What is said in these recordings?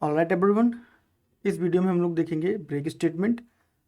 Alright everyone, इस video में हम लोग देखेंगे ब्रेक स्टेटमेंट।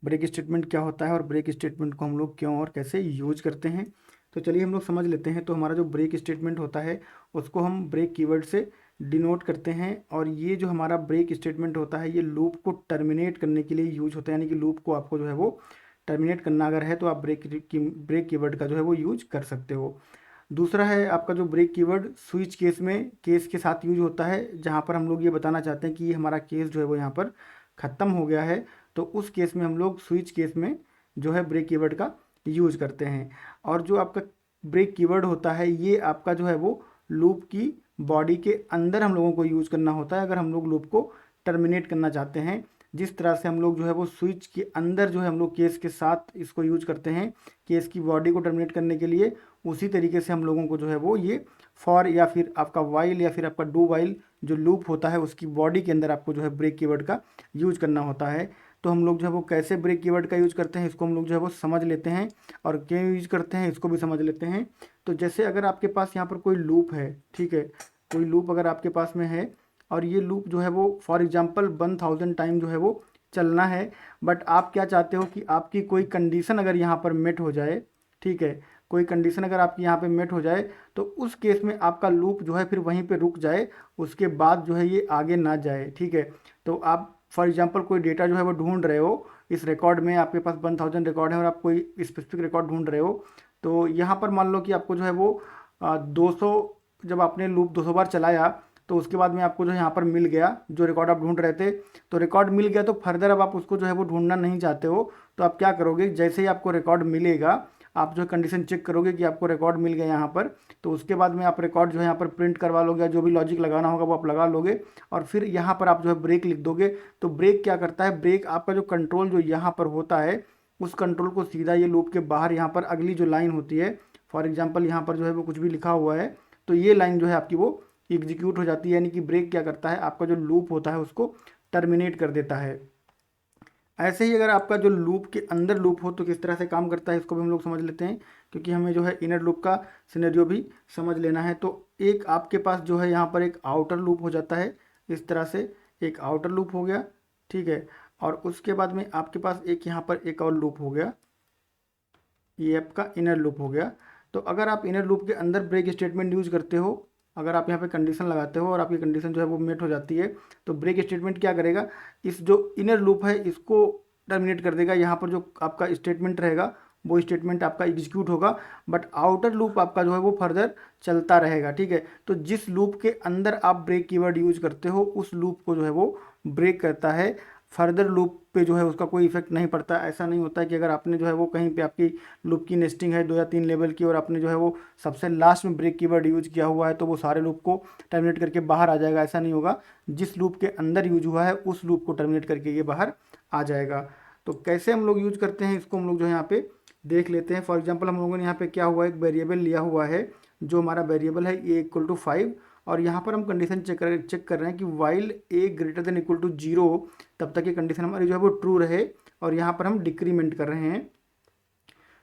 ब्रेक स्टेटमेंट क्या होता है और ब्रेक स्टेटमेंट को हम लोग क्यों और कैसे यूज करते हैं। तो चलिए हम लोग समझ लेते हैं। तो हमारा जो ब्रेक स्टेटमेंट होता है उसको हम ब्रेक कीवर्ड से डिनोट करते हैं, और ये जो हमारा ब्रेक स्टेटमेंट होता है ये लूप को टर्मिनेट करने के लिए यूज होता है। यानी कि लूप को आपको जो है वो टर्मिनेट करना अगर है तो आप ब्रेक कीवर्ड का जो है वो यूज कर सकते हो। दूसरा है आपका जो ब्रेक कीवर्ड स्विच केस में केस के साथ यूज होता है, जहाँ पर हम लोग ये बताना चाहते हैं कि ये हमारा केस जो है वो यहाँ पर ख़त्म हो गया है। तो उस केस में हम लोग स्विच केस में जो है ब्रेक कीवर्ड का यूज करते हैं। और जो आपका ब्रेक कीवर्ड होता है ये आपका जो है वो लूप की बॉडी के अंदर हम लोगों को यूज करना होता है अगर हम लोग लूप को टर्मिनेट करना चाहते हैं। जिस तरह से हम लोग जो है वो स्विच के अंदर जो है हम लोग केस के साथ इसको यूज करते हैं केस की बॉडी को टर्मिनेट करने के लिए, उसी तरीके से हम लोगों को जो है वो ये फॉर या फिर आपका वाइल या फिर आपका डू वाइल जो लूप होता है उसकी बॉडी के अंदर आपको जो है ब्रेक कीवर्ड का यूज करना होता है। तो हम लोग जो है वो कैसे ब्रेक कीवर्ड का यूज करते हैं इसको हम लोग जो है वो समझ लेते हैं, और क्यों यूज करते हैं इसको भी समझ लेते हैं। तो जैसे अगर आपके पास यहाँ पर कोई लूप है, ठीक है, कोई लूप अगर आपके पास में है और ये लूप जो है वो फॉर एग्जांपल 1000 टाइम जो है वो चलना है, बट आप क्या चाहते हो कि आपकी कोई कंडीशन अगर यहाँ पर मेट हो जाए, ठीक है, कोई कंडीशन अगर आपकी यहाँ पे मेट हो जाए तो उस केस में आपका लूप जो है फिर वहीं पे रुक जाए, उसके बाद जो है ये आगे ना जाए, ठीक है। तो आप फॉर एग्जांपल कोई डेटा जो है वो ढूंढ रहे हो, इस रिकॉर्ड में आपके पास 1000 रिकॉर्ड है और आप कोई स्पेसिफिक रिकॉर्ड ढूंढ रहे हो। तो यहाँ पर मान लो कि आपको जो है वो 200, जब आपने लूप 200 बार चलाया तो उसके बाद में आपको जो है यहाँ पर मिल गया जो रिकॉर्ड आप ढूंढ रहे थे। तो रिकॉर्ड मिल गया तो फर्दर अब आप उसको जो है वो ढूंढना नहीं चाहते हो। तो आप क्या करोगे, जैसे ही आपको रिकॉर्ड मिलेगा आप जो कंडीशन चेक करोगे कि आपको रिकॉर्ड मिल गया यहाँ पर, तो उसके बाद में आप रिकॉर्ड जो है यहाँ पर प्रिंट करवा लोगे, या जो भी लॉजिक लगाना होगा वो आप लगा लोगे, और फिर यहाँ पर आप जो है ब्रेक लिख दोगे। तो ब्रेक क्या करता है, ब्रेक आपका जो कंट्रोल जो यहाँ पर होता है उस कंट्रोल को सीधा ये लूप के बाहर यहाँ पर अगली जो लाइन होती है, फॉर एग्जाम्पल यहाँ पर जो है वो कुछ भी लिखा हुआ है, तो ये लाइन जो है आपकी वो एग्जीक्यूट हो जाती है। यानी कि ब्रेक क्या करता है, आपका जो लूप होता है उसको टर्मिनेट कर देता है। ऐसे ही अगर आपका जो लूप के अंदर लूप हो तो किस तरह से काम करता है इसको भी हम लोग समझ लेते हैं, क्योंकि हमें जो है इनर लूप का सिनेरियो भी समझ लेना है। तो एक आपके पास जो है यहाँ पर एक आउटर लूप हो जाता है, इस तरह से एक आउटर लूप हो गया, ठीक है। और उसके बाद में आपके पास एक यहाँ पर एक और लूप हो गया, ये आपका इनर लूप हो गया। तो अगर आप इनर लूप के अंदर ब्रेक स्टेटमेंट यूज करते हो, अगर आप यहाँ पे कंडीशन लगाते हो और आपकी कंडीशन जो है वो मेट हो जाती है, तो ब्रेक स्टेटमेंट क्या करेगा, इस जो इनर लूप है इसको टर्मिनेट कर देगा। यहाँ पर जो आपका स्टेटमेंट रहेगा वो स्टेटमेंट आपका एग्जीक्यूट होगा, बट आउटर लूप आपका जो है वो फर्दर चलता रहेगा, ठीक है। तो जिस लूप के अंदर आप ब्रेक कीवर्ड यूज करते हो उस लूप को जो है वो ब्रेक करता है, फर्दर लूप पे जो है उसका कोई इफेक्ट नहीं पड़ता। ऐसा नहीं होता है कि अगर आपने जो है वो कहीं पे आपकी लूप की नेस्टिंग है 2 या 3 लेवल की और आपने जो है वो सबसे लास्ट में ब्रेक कीवर्ड यूज किया हुआ है तो वो सारे लूप को टर्मिनेट करके बाहर आ जाएगा, ऐसा नहीं होगा। जिस लूप के अंदर यूज हुआ है उस लूप को टर्मिनेट करके ये बाहर आ जाएगा। तो कैसे हम लोग यूज करते हैं इसको हम लोग जो है यहाँ पे देख लेते हैं। फॉर एग्जाम्पल हम लोगों ने यहाँ पे क्या हुआ, एक वेरिएबल लिया हुआ है, जो हमारा वेरिएबल है ए इक्वल टू 5, और यहाँ पर हम कंडीशन चेक कर रहे हैं कि while a greater than equal to 0, तब तक ये कंडीशन हमारी जो है वो ट्रू रहे, और यहाँ पर हम डिक्रीमेंट कर रहे हैं।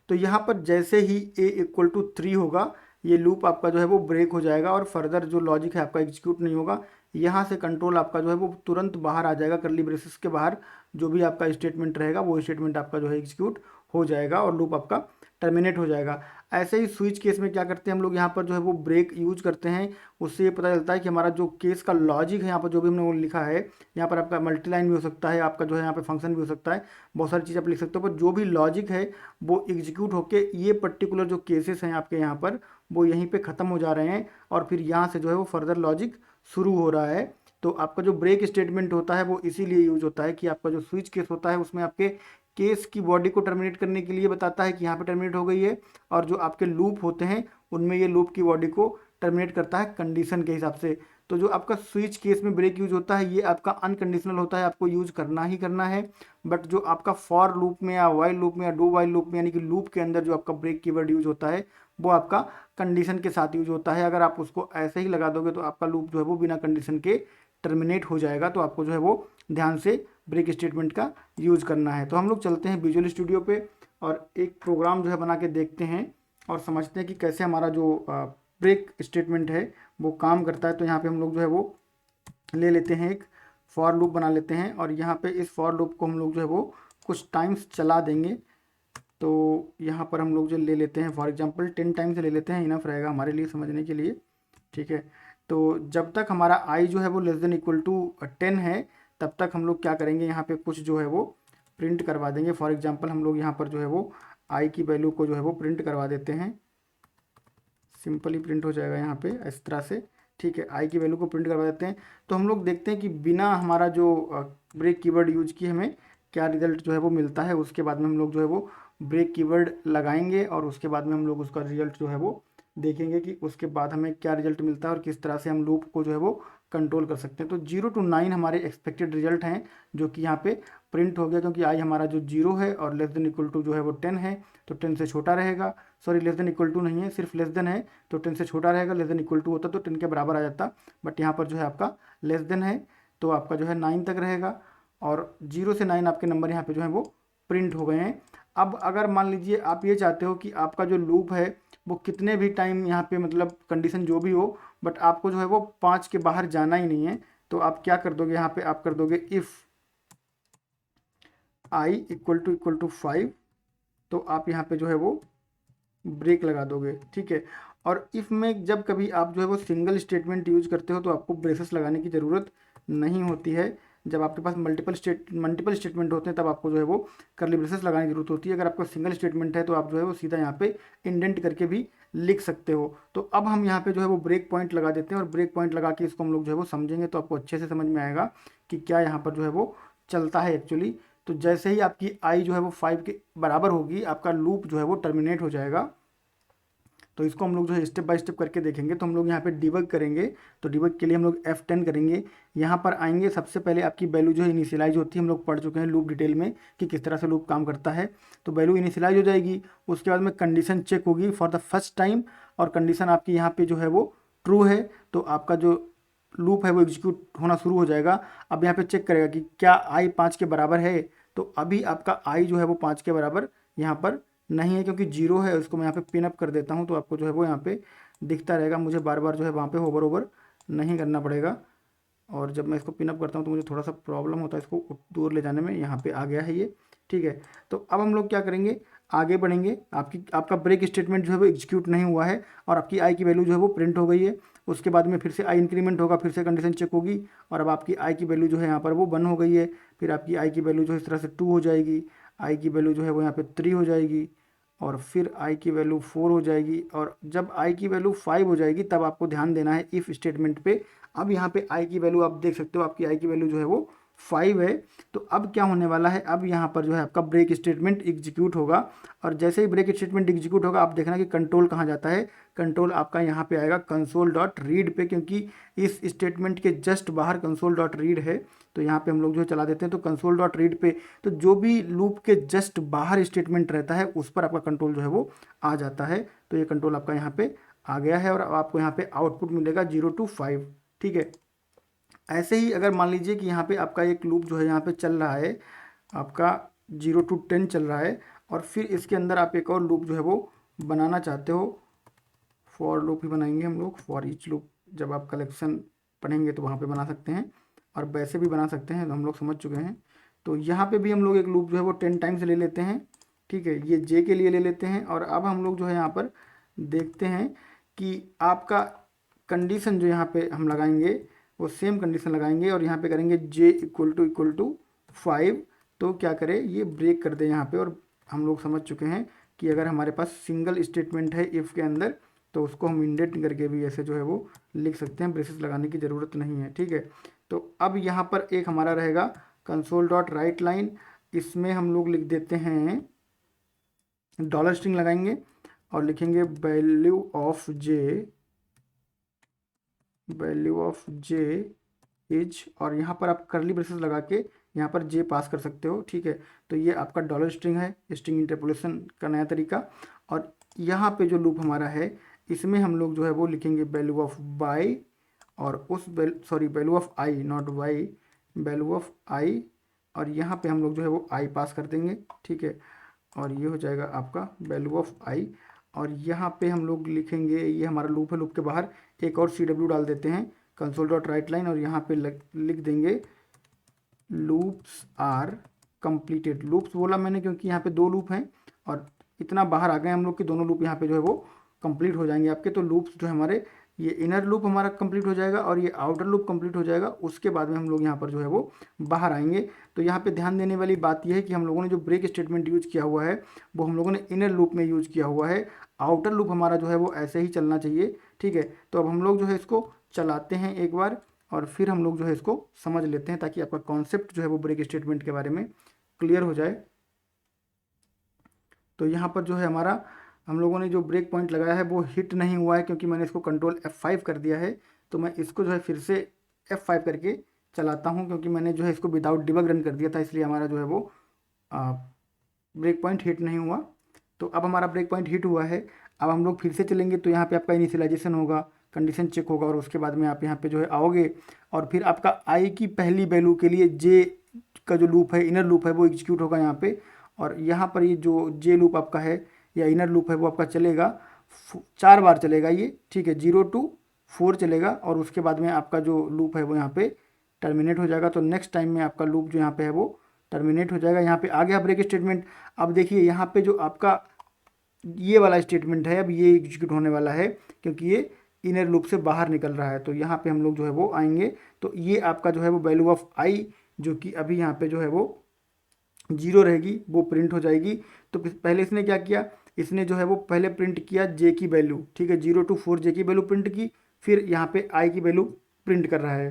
तो यहाँ पर जैसे ही ए इक्वल टू 3 होगा ये लूप आपका जो है वो ब्रेक हो जाएगा और फर्दर जो लॉजिक है आपका एग्जीक्यूट नहीं होगा। यहाँ से कंट्रोल आपका जो है वो तुरंत बाहर आ जाएगा, करली ब्रेसेस के बाहर जो भी आपका स्टेटमेंट रहेगा वो स्टेटमेंट आपका जो है एग्जीक्यूट हो जाएगा और लूप आपका टर्मिनेट हो जाएगा। ऐसे ही स्विच केस में क्या करते हैं हम लोग, यहाँ पर जो है वो ब्रेक यूज करते हैं। उससे ये पता चलता है कि हमारा जो केस का लॉजिक है यहाँ पर जो भी हमने वो लिखा है, यहाँ पर आपका मल्टीलाइन भी हो सकता है, आपका जो है यहाँ पे फंक्शन भी हो सकता है, बहुत सारी चीज़ आप लिख सकते हो, पर जो भी लॉजिक है वो एग्जीक्यूट होके ये पर्टिकुलर जो केसेस हैं आपके यहाँ पर वो यहीं पे ख़त्म हो जा रहे हैं, और फिर यहाँ से जो है वो फर्दर लॉजिक शुरू हो रहा है। तो आपका जो ब्रेक स्टेटमेंट होता है वो इसीलिए यूज होता है कि आपका जो स्विच केस होता है उसमें आपके केस की बॉडी को टर्मिनेट करने के लिए बताता है कि यहाँ पे टर्मिनेट हो गई है, और जो आपके लूप होते हैं उनमें ये लूप की बॉडी को टर्मिनेट करता है कंडीशन के हिसाब से। तो जो आपका स्विच केस में ब्रेक यूज होता है ये आपका अनकंडीशनल होता है, आपको यूज करना ही करना है। बट जो आपका फॉर लूप में या वाइल लूप में या डू वाइल लूप में, यानी कि लूप के अंदर जो आपका ब्रेक कीवर्ड यूज होता है वो आपका कंडीशन के साथ यूज होता है। अगर आप उसको ऐसे ही लगा दोगे तो आपका लूप जो है वो बिना कंडीशन के टर्मिनेट हो जाएगा। तो आपको जो है वो ध्यान से ब्रेक स्टेटमेंट का यूज करना है। तो हम लोग चलते हैं विजुअल स्टूडियो पे और एक प्रोग्राम जो है बना के देखते हैं और समझते हैं कि कैसे हमारा जो ब्रेक स्टेटमेंट है वो काम करता है। तो यहाँ पे हम लोग जो है वो ले लेते हैं एक फॉर लूप बना लेते हैं और यहाँ पे इस फॉर लूप को हम लोग जो है वो कुछ टाइम्स चला देंगे। तो यहाँ पर हम लोग जो ले लेते हैं फॉर एग्जांपल 10 टाइम्स ले लेते हैं, इनफ रहेगा हमारे लिए समझने के लिए, ठीक है। तो जब तक हमारा आई जो है वो लेस देन इक्वल टू 10 है तब तक हम लोग क्या करेंगे, यहाँ पे कुछ जो है वो प्रिंट करवा देंगे। फॉर एग्जांपल हम लोग यहाँ पर जो है वो आई की वैल्यू को जो है वो प्रिंट करवा देते हैं, सिंपली प्रिंट हो जाएगा यहाँ पे इस तरह से, ठीक है। आई की वैल्यू को प्रिंट करवा देते हैं। तो हम लोग देखते हैं कि बिना हमारा जो ब्रेक कीवर्ड यूज किए हमें क्या रिजल्ट जो है वो मिलता है। उसके बाद में हम लोग जो है वो ब्रेक कीवर्ड लगाएंगे और उसके बाद में हम लोग उसका रिजल्ट जो है वो देखेंगे कि उसके बाद हमें क्या रिजल्ट मिलता है और किस तरह से हम लूप को जो है वो कंट्रोल कर सकते हैं। तो 0 to 9 हमारे एक्सपेक्टेड रिजल्ट हैं जो कि यहाँ पे प्रिंट हो गया, क्योंकि आई हमारा जो 0 है और लेस देन इक्वल टू जो है वो 10 है, तो 10 से छोटा रहेगा। Sorry, less than equal to नहीं है, सिर्फ लेस देन है, तो 10 से छोटा रहेगा। लेस देन इक्वल टू होता तो 10 के बराबर आ जाता, बट यहाँ पर जो है आपका लेस देन है तो आपका जो है 9 तक रहेगा और 0 से 9 आपके नंबर यहाँ पे जो है वो प्रिंट हो गए हैं। अब अगर मान लीजिए आप ये चाहते हो कि आपका जो लूप है वो कितने भी टाइम यहाँ पे मतलब कंडीशन जो भी हो, बट आपको जो है वो 5 के बाहर जाना ही नहीं है, तो आप क्या कर दोगे, यहाँ पे आप कर दोगे इफ़ आई इक्वल टू 5, तो आप यहाँ पे जो है वो ब्रेक लगा दोगे, ठीक है। और इफ़ में जब कभी आप जो है वो सिंगल स्टेटमेंट यूज करते हो तो आपको ब्रेसेस लगाने की ज़रूरत नहीं होती है। जब आपके पास मल्टीपल स्टेटमेंट होते हैं तब आपको जो है वो करली ब्रेसेस लगाने की जरूरत होती है। अगर आपका सिंगल स्टेटमेंट है तो आप जो है वो सीधा यहाँ पे इंडेंट करके भी लिख सकते हो। तो अब हम यहाँ पे जो है वो ब्रेक पॉइंट लगा देते हैं और ब्रेक पॉइंट लगा के इसको हम लोग जो है वो समझेंगे तो आपको अच्छे से समझ में आएगा कि क्या यहाँ पर जो है वो चलता है एक्चुअली। तो जैसे ही आपकी आई जो है वो 5 के बराबर होगी आपका लूप जो है वो टर्मिनेट हो जाएगा। तो इसको हम लोग जो है स्टेप बाय स्टेप करके देखेंगे। तो हम लोग यहाँ पे डिबग करेंगे, तो डिबग के लिए हम लोग F10 करेंगे। यहाँ पर आएंगे, सबसे पहले आपकी वैल्यू जो है इनिशियलाइज होती है, हम लोग पढ़ चुके हैं लूप डिटेल में कि किस तरह से लूप काम करता है। तो वैल्यू इनिशियलाइज हो जाएगी, उसके बाद में कंडीशन चेक होगी फॉर द फर्स्ट टाइम और कंडीशन आपकी यहाँ पे जो है वो ट्रू है तो आपका जो लूप है वो एग्जीक्यूट होना शुरू हो जाएगा। अब यहाँ पे चेक करेगा कि क्या आई 5 के बराबर है, तो अभी आपका आई जो है वो 5 के बराबर यहाँ पर नहीं है क्योंकि 0 है। उसको मैं यहाँ पे पिन अप कर देता हूँ तो आपको जो है वो यहाँ पे दिखता रहेगा, मुझे बार बार जो है वहाँ पे होवर ओवर नहीं करना पड़ेगा। और जब मैं इसको पिन अप करता हूँ तो मुझे थोड़ा सा प्रॉब्लम होता है इसको दूर ले जाने में। यहाँ पे आ गया है ये, ठीक है। तो अब हम लोग क्या करेंगे, आगे बढ़ेंगे। आपका ब्रेक स्टेटमेंट जो है वो एग्जीक्यूट नहीं हुआ है और आपकी आई की वैल्यू जो है वो प्रिंट हो गई है। उसके बाद में फिर से आई इंक्रीमेंट होगा, फिर से कंडीशन चेक होगी और अब आपकी आई की वैल्यू जो है यहाँ पर वो 1 हो गई है। फिर आपकी आई की वैल्यू जो है इस तरह से 2 हो जाएगी, आई की वैल्यू जो है वो यहाँ पे 3 हो जाएगी और फिर आई की वैल्यू 4 हो जाएगी। और जब आई की वैल्यू 5 हो जाएगी तब आपको ध्यान देना है इफ़ स्टेटमेंट पे। अब यहाँ पे आई की वैल्यू आप देख सकते हो, आपकी आई की वैल्यू जो है वो 5 है। तो अब क्या होने वाला है, अब यहाँ पर जो है आपका ब्रेक स्टेटमेंट एग्जीक्यूट होगा और जैसे ही ब्रेक स्टेटमेंट एग्जीक्यूट होगा आप देखना कि कंट्रोल कहाँ जाता है। कंट्रोल आपका यहाँ पे आएगा कंसोल डॉट रीड पे, क्योंकि इस स्टेटमेंट के जस्ट बाहर कंसोल डॉट रीड है। तो यहाँ पे हम लोग जो चला देते हैं तो कंसोल डॉट रीड पे, तो जो भी लूप के जस्ट बाहर स्टेटमेंट रहता है उस पर आपका कंट्रोल जो है वो आ जाता है। तो ये कंट्रोल आपका यहाँ पे आ गया है और आपको यहाँ पे आउटपुट मिलेगा 0 to 5, ठीक है। ऐसे ही अगर मान लीजिए कि यहाँ पे आपका एक लूप जो है यहाँ पे चल रहा है, आपका 0 to 10 चल रहा है और फिर इसके अंदर आप एक और लूप जो है वो बनाना चाहते हो, फॉर लूप ही बनाएंगे हम लोग। फॉर ईच लूप जब आप कलेक्शन पढ़ेंगे तो वहाँ पे बना सकते हैं और वैसे भी बना सकते हैं, तो हम लोग समझ चुके हैं। तो यहाँ पे भी हम लोग एक लूप जो है वो 10 टाइम्स ले लेते हैं, ठीक है। ये जे के लिए ले लेते हैं और अब हम लोग जो है यहाँ पर देखते हैं कि आपका कंडीशन जो यहाँ पे हम लगाएंगे वो सेम कंडीशन लगाएंगे और यहाँ पे करेंगे जे इक्वल टू 5। तो क्या करें, ये ब्रेक कर दे यहाँ पे। और हम लोग समझ चुके हैं कि अगर हमारे पास सिंगल स्टेटमेंट है इफ़ के अंदर तो उसको हम इंडेंट करके भी ऐसे जो है वो लिख सकते हैं, ब्रेसेस लगाने की ज़रूरत नहीं है, ठीक है। तो अब यहाँ पर एक हमारा रहेगा कंसोल डॉट राइट लाइन, इसमें हम लोग लिख देते हैं डॉलर स्ट्रिंग लगाएंगे और लिखेंगे वैल्यू ऑफ जे इज, और यहाँ पर आप करली ब्रेसेस लगा के यहाँ पर जे पास कर सकते हो, ठीक है। तो ये आपका डॉलर स्ट्रिंग है, स्ट्रिंग इंटरपोलेशन का नया तरीका। और यहाँ पे जो लूप हमारा है इसमें हम लोग जो है वो लिखेंगे वैल्यू ऑफ वाई और value of I, not Y, value of I, और यहाँ पे हम लोग जो है वो आई पास कर देंगे, ठीक है। और ये हो जाएगा आपका वैल्यू ऑफ आई। और यहाँ पे हम लोग लिखेंगे, ये हमारा लूप है, लूप के बाहर एक और CW डाल देते हैं कंसोल डॉट राइट लाइन और यहाँ पे लिख देंगे लूप्स आर कंप्लीटेड। लूप्स बोला मैंने क्योंकि यहाँ पे दो लूप हैं और इतना बाहर आ गए हम लोग कि दोनों लूप यहाँ पे जो है वो कंप्लीट हो जाएंगे आपके। तो लूप्स जो है हमारे, ये इनर लूप हमारा कंप्लीट हो जाएगा और ये आउटर लूप कंप्लीट हो जाएगा, उसके बाद में हम लोग यहाँ पर जो है वो बाहर आएंगे। तो यहाँ पे ध्यान देने वाली बात यह है कि हम लोगों ने जो ब्रेक स्टेटमेंट यूज़ किया हुआ है वो हम लोगों ने इनर लूप में यूज़ किया हुआ है। आउटर लूप हमारा जो है वो ऐसे ही चलना चाहिए, ठीक है। तो अब हम लोग जो है इसको चलाते हैं एक बार और फिर हम लोग जो है इसको समझ लेते हैं ताकि आपका कॉन्सेप्ट जो है वो ब्रेक स्टेटमेंट के बारे में क्लियर हो जाए। तो यहाँ पर जो है हमारा, हम लोगों ने जो ब्रेक पॉइंट लगाया है वो हिट नहीं हुआ है क्योंकि मैंने इसको कंट्रोल F5 कर दिया है। तो मैं इसको जो है फिर से F5 करके चलाता हूँ क्योंकि मैंने जो है इसको विदाउट डिबग रन कर दिया था, इसलिए हमारा जो है वो ब्रेक पॉइंट हिट नहीं हुआ। तो अब हमारा ब्रेक पॉइंट हिट हुआ है। अब हम लोग फिर से चलेंगे तो यहाँ पे आपका इनिशियलाइजेशन होगा, कंडीशन चेक होगा और उसके बाद में आप यहाँ पे जो है आओगे और फिर आपका आई की पहली वैल्यू के लिए जे का जो लूप है, इनर लूप है, वो एग्जीक्यूट होगा यहाँ पे। और यहाँ पर ये जो जे लूप आपका है या इनर लूप है वो आपका चलेगा 4 बार चलेगा ये, ठीक है। 0 to 4 चलेगा और उसके बाद में आपका जो लूप है वो यहाँ पे टर्मिनेट हो जाएगा। तो नेक्स्ट टाइम में आपका लूप जो यहाँ पे है वो टर्मिनेट हो जाएगा। यहाँ पे आ गया ब्रेक स्टेटमेंट। अब देखिए यहाँ पे जो आपका ये वाला स्टेटमेंट है अब ये एग्जीक्यूट होने वाला है क्योंकि ये इनर लूप से बाहर निकल रहा है। तो यहाँ पे हम लोग जो है वो आएंगे तो ये आपका जो है वो वैल्यू ऑफ आई जो कि अभी यहाँ पे जो है वो 0 रहेगी वो प्रिंट हो जाएगी। तो पहले इसने क्या किया, इसने जो है वो पहले प्रिंट किया जे की वैल्यू, ठीक है। 0 to 4 जे की वैल्यू प्रिंट की, फिर यहाँ पे आई की वैल्यू प्रिंट कर रहा है।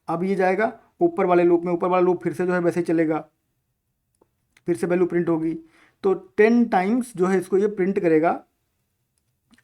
अब ये जाएगा ऊपर वाले लूप में, ऊपर वाला लूप फिर से जो है वैसे ही चलेगा, फिर से वैल्यू प्रिंट होगी। तो 10 टाइम्स जो है इसको ये प्रिंट करेगा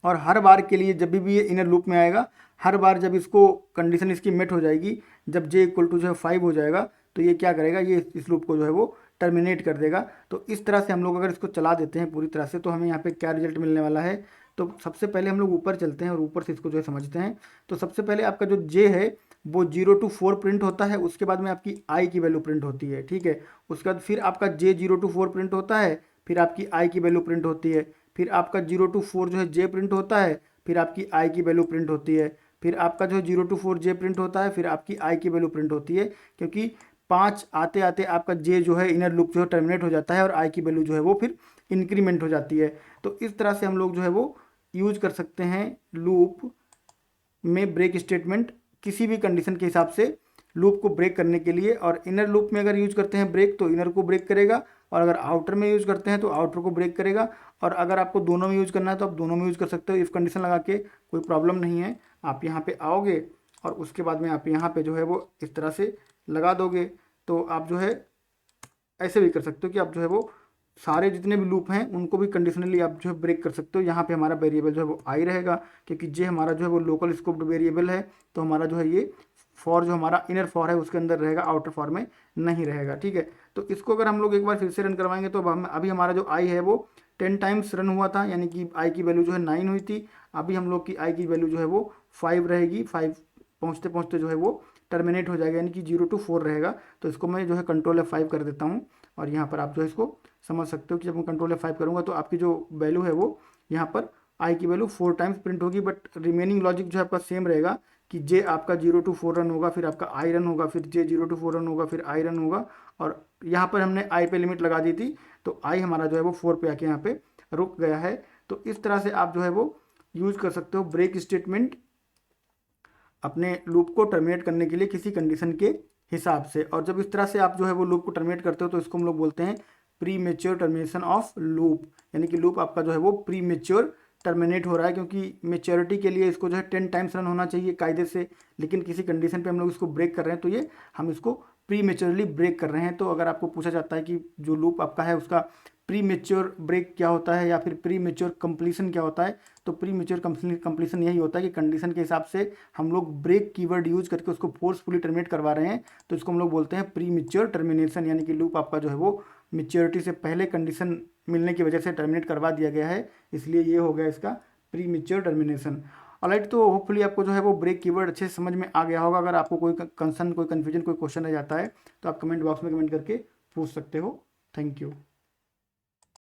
और हर बार के लिए जब भी ये इनर लूप में आएगा, हर बार जब इसको कंडीशन इसकी मेट हो जाएगी, जब जे इक्वल टू जो है 5 हो जाएगा तो ये क्या करेगा, ये इस लूप को जो है वो टर्मिनेट कर देगा। तो इस तरह से हम लोग अगर इसको चला देते हैं पूरी तरह से तो हमें यहाँ पे क्या रिजल्ट मिलने वाला है। तो सबसे पहले हम लोग ऊपर चलते हैं और ऊपर से इसको जो है समझते हैं। तो सबसे पहले आपका जो जे है वो 0 to 4 प्रिंट होता है, उसके बाद में आपकी आई की वैल्यू प्रिंट होती है, ठीक है। उसके बाद फिर आपका जे 0 to 4 प्रिंट होता है, फिर आपकी आई की वैल्यू प्रिंट होती है, फिर आपका 0 to 4 जो है जे प्रिंट होता है, फिर आपकी आई की वैल्यू प्रिंट होती है, फिर आपका जो है 0 to 4 जे प्रिंट होता है, फिर आपकी आई की वैल्यू प्रिंट होती है। क्योंकि 5 आते आते आपका जे जो है इनर लूप जो है टर्मिनेट हो जाता है और आई की वैल्यू जो है वो फिर इंक्रीमेंट हो जाती है। तो इस तरह से हम लोग जो है वो यूज कर सकते हैं लूप में ब्रेक स्टेटमेंट किसी भी कंडीशन के हिसाब से लूप को ब्रेक करने के लिए। और इनर लूप में अगर यूज करते हैं ब्रेक तो इनर को ब्रेक करेगा, और अगर आउटर में यूज करते हैं तो आउटर को ब्रेक करेगा। और अगर आपको दोनों में यूज करना है तो आप दोनों में यूज कर सकते हो, इफ कंडीशन लगा के कोई प्रॉब्लम नहीं है। आप यहाँ पे आओगे और उसके बाद में आप यहाँ पे जो है वो इस तरह से लगा दोगे। तो आप जो है ऐसे भी कर सकते हो कि आप जो है वो सारे जितने भी लूप हैं उनको भी कंडीशनली आप जो है ब्रेक कर सकते हो। यहाँ पे हमारा वेरिएबल जो है वो आई रहेगा क्योंकि जे हमारा जो है वो लोकल स्कोप्ड वेरिएबल है। तो हमारा जो है ये फॉर जो हमारा इनर फॉर है उसके अंदर रहेगा, आउटर फॉर में नहीं रहेगा, ठीक है। तो इसको अगर हम लोग एक बार फिर से रन करवाएंगे तो अभी हमारा जो आई है वो 10 टाइम्स रन हुआ था, यानी कि आई की वैल्यू जो है 9 हुई थी। अभी हम लोग की आई की वैल्यू जो है वो 5 रहेगी, 5 पहुँचते पहुँचते जो है वो टर्मिनेट हो जाएगा, यानी कि 0 to 4 रहेगा। तो इसको मैं जो है कंट्रोल F5 कर देता हूँ और यहाँ पर आप जो है इसको समझ सकते हो कि जब मैं कंट्रोल F5 करूँगा तो आपकी जो वैल्यू है वो यहाँ पर आई की वैल्यू 4 टाइम्स प्रिंट होगी। बट रिमेनिंग लॉजिक जो है आपका सेम रहेगा कि जे आपका 0 to 4 रन होगा, फिर आपका आई रन होगा, फिर जे 0 to 4 रन होगा, फिर आई रन होगा। और यहाँ पर हमने आई पे लिमिट लगा दी थी तो आई हमारा जो है वो 4 पे आके यहाँ पे रुक गया है। तो इस तरह से आप जो है वो यूज कर सकते हो ब्रेक स्टेटमेंट अपने लूप को टर्मिनेट करने के लिए किसी कंडीशन के हिसाब से। और जब इस तरह से आप जो है वो लूप को टर्मिनेट करते हो तो इसको हम लोग बोलते हैं pre mature termination of loop, यानी कि लूप आपका जो है वो प्री मेच्योर टर्मिनेट हो रहा है। क्योंकि मेच्योरिटी के लिए इसको जो है 10 टाइम्स रन होना चाहिए कायदे से, लेकिन किसी कंडीशन पे हम लोग इसको ब्रेक कर रहे हैं तो ये हम इसको प्री मेच्योरली ब्रेक कर रहे हैं। तो अगर आपको पूछा जाता है कि जो लूप आपका है उसका प्री मेच्योर ब्रेक क्या होता है या फिर प्री मेच्योर कंप्लीशन क्या होता है, तो प्री मेच्योर कंप्लीशन यही होता है कि कंडीशन के हिसाब से हम लोग ब्रेक कीवर्ड यूज करके उसको फोर्सफुली टर्मिनेट करवा रहे हैं। तो इसको हम लोग बोलते हैं प्री मेच्योर टर्मिनेशन, यानी कि लूप आपका जो है वो मेच्योरिटी से पहले कंडीशन मिलने की वजह से टर्मिनेट करवा दिया गया है, इसलिए ये हो गया इसका प्री मेच्योर टर्मिनेशन। ऑलराइट, तो होपफुली आपको जो है वो ब्रेक कीवर्ड अच्छे से समझ में आ गया होगा। अगर आपको कोई कंसर्न, कोई कन्फ्यूजन, कोई क्वेश्चन रह जाता है तो आप कमेंट बॉक्स में कमेंट करके पूछ सकते हो। Thank you.